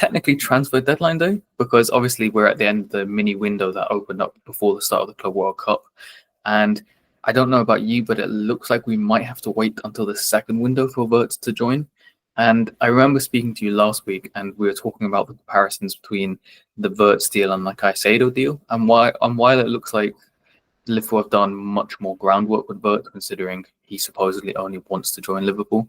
technically transfer deadline day? Because obviously we're at the end of the mini window that opened up before the start of the Club World Cup. And I don't know about you, but it looks like we might have to wait until the second window for Wirtz to join. And I remember speaking to you last week, and we were talking about the comparisons between the Wirtz deal and the Caicedo deal, and while it looks like Liverpool have done much more groundwork with Wirtz, considering he supposedly only wants to join Liverpool,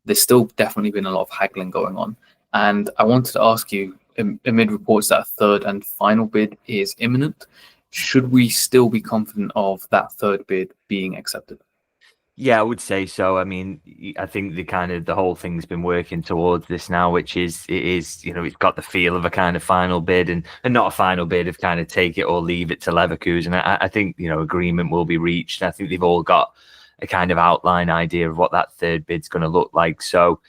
there's still definitely been a lot of haggling going on. And I wanted to ask you, amid reports that a third and final bid is imminent, should we still be confident of that third bid being accepted? Yeah, I would say so. I mean, I think the whole thing's been working towards this now, which is it's got the feel of a kind of final bid and not a final bid of kind of take it or leave it to Leverkusen. I think, agreement will be reached. I think they've all got a kind of outline idea of what that third bid's going to look like. So,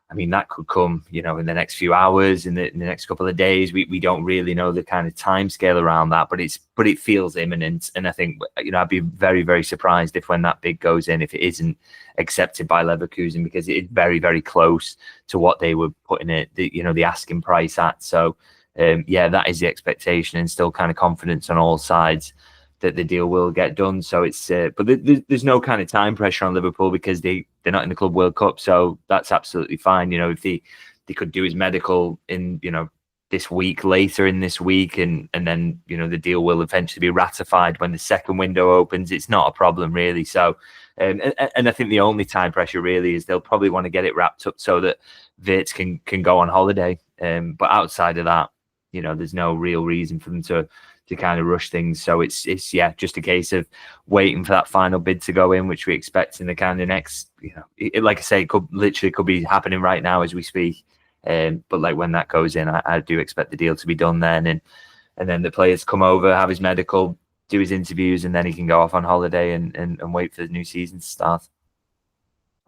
I mean, that could come, in the next few hours, in the next couple of days. We don't really know the kind of time scale around that, but it feels imminent. And I think, I'd be very, very surprised if when that bid goes in, if it isn't accepted by Leverkusen, because it is very, very close to what they were putting it, the asking price at. So, that is the expectation, and still kind of confidence on all sides that the deal will get done. So it's, but there's no kind of time pressure on Liverpool because they're not in the Club World Cup. So that's absolutely fine. If they could do his medical in, this week, later in this week, and then, the deal will eventually be ratified when the second window opens. It's not a problem really. So, and I think the only time pressure really is they'll probably want to get it wrapped up so that Wirtz can go on holiday. But outside of that, there's no real reason for them to kind of rush things. So it's just a case of waiting for that final bid to go in, which we expect in the kind of next, like I say, it could be happening right now as we speak. But like when that goes in, I do expect the deal to be done then, and then the players come over, have his medical, do his interviews, and then he can go off on holiday and wait for the new season to start.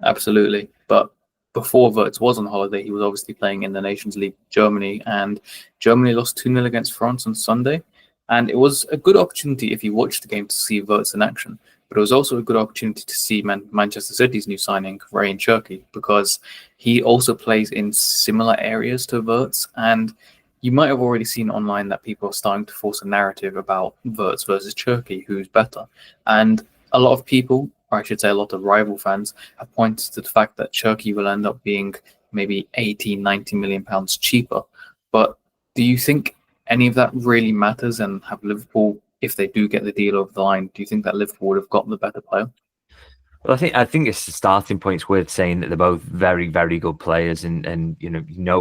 Absolutely. But before Wirtz was on holiday, he was obviously playing in the Nations League Germany, and Germany lost 2-0 against France on Sunday. And it was a good opportunity if you watched the game to see Wirtz in action. But it was also a good opportunity to see Manchester City's new signing, Rayan Cherki, because he also plays in similar areas to Wirtz. And you might have already seen online that people are starting to force a narrative about Wirtz versus Cherki, who's better. And a lot of people, or I should say a lot of rival fans, have pointed to the fact that Cherki will end up being maybe 80-90 million pounds cheaper. But do you think any of that really matters, and have Liverpool, if they do get the deal over the line, do you think that Liverpool would have got the better player? Well, I think it's the starting point. It's worth saying that they're both very, very good players, and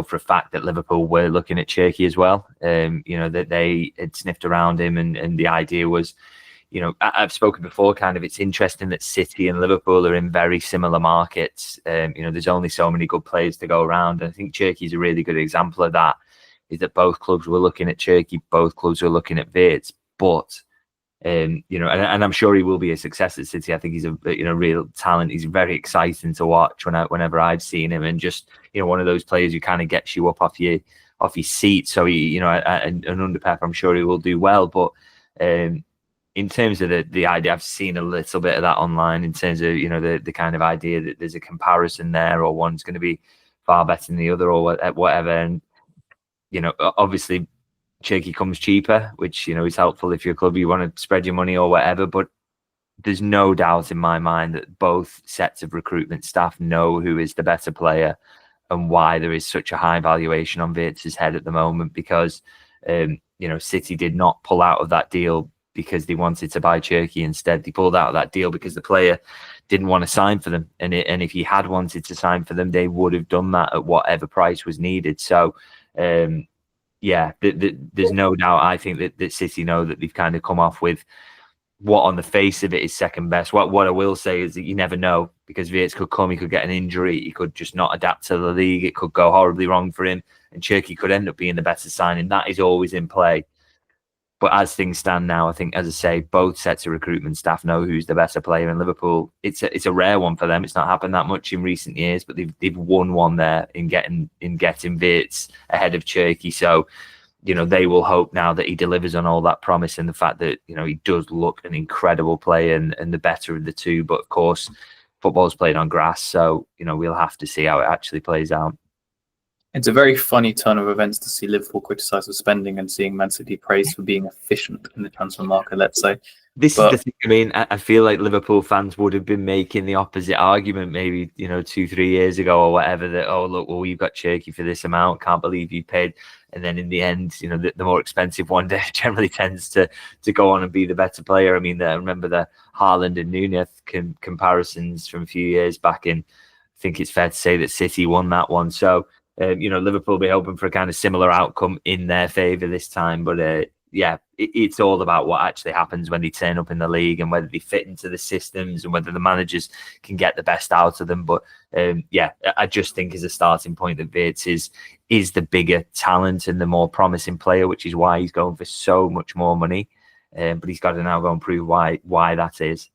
for a fact that Liverpool were looking at Cherki as well. That they had sniffed around him, and the idea was, I've spoken before. Kind of, it's interesting that City and Liverpool are in very similar markets. There's only so many good players to go around, and I think Cherki is a really good example of that. Is that both clubs were looking at Cherki, both clubs were looking at Wirtz, but and I'm sure he will be a success at City. I think he's a real talent. He's very exciting to watch whenever I've seen him, and just one of those players who kind of gets you up off your seat. So he, and under Pep, I'm sure he will do well. But in terms of the idea, I've seen a little bit of that online in terms of the kind of idea that there's a comparison there, or one's going to be far better than the other, or whatever. And obviously Cherki comes cheaper, which, is helpful if you're a club, you want to spread your money or whatever. But there's no doubt in my mind that both sets of recruitment staff know who is the better player and why there is such a high valuation on Wirtz's head at the moment, because, City did not pull out of that deal because they wanted to buy Cherki. Instead, they pulled out of that deal because the player didn't want to sign for them. And if he had wanted to sign for them, they would have done that at whatever price was needed. So, there's no doubt. I think that City know that they've kind of come off with what on the face of it is second best. What I will say is that you never know, because Wirtz could come, he could get an injury, he could just not adapt to the league, it could go horribly wrong for him, and Cherki could end up being the better signing. That is always in play. But as things stand now, I think, as I say, both sets of recruitment staff know who's the better player in Liverpool. It's a rare one for them. It's not happened that much in recent years, but they've won one there in getting Wirtz ahead of Cherki. So, they will hope now that he delivers on all that promise, and the fact that, he does look an incredible player and the better of the two. But of course, football's played on grass, so, we'll have to see how it actually plays out. It's a very funny turn of events to see Liverpool criticise for spending and seeing Man City praised for being efficient in the transfer market, let's say. This is the thing. I mean, I feel like Liverpool fans would have been making the opposite argument maybe, 2-3 years ago or whatever, that, oh, look, well, you've got Cherki for this amount. Can't believe you paid. And then in the end, the more expensive one generally tends to go on and be the better player. I mean, I remember the Haaland and Nunez comparisons from a few years back in. I think it's fair to say that City won that one. So, Liverpool will be hoping for a kind of similar outcome in their favour this time. But it's all about what actually happens when they turn up in the league and whether they fit into the systems and whether the managers can get the best out of them. But I just think as a starting point that Wirtz is the bigger talent and the more promising player, which is why he's going for so much more money. But he's got to now go and prove why that is.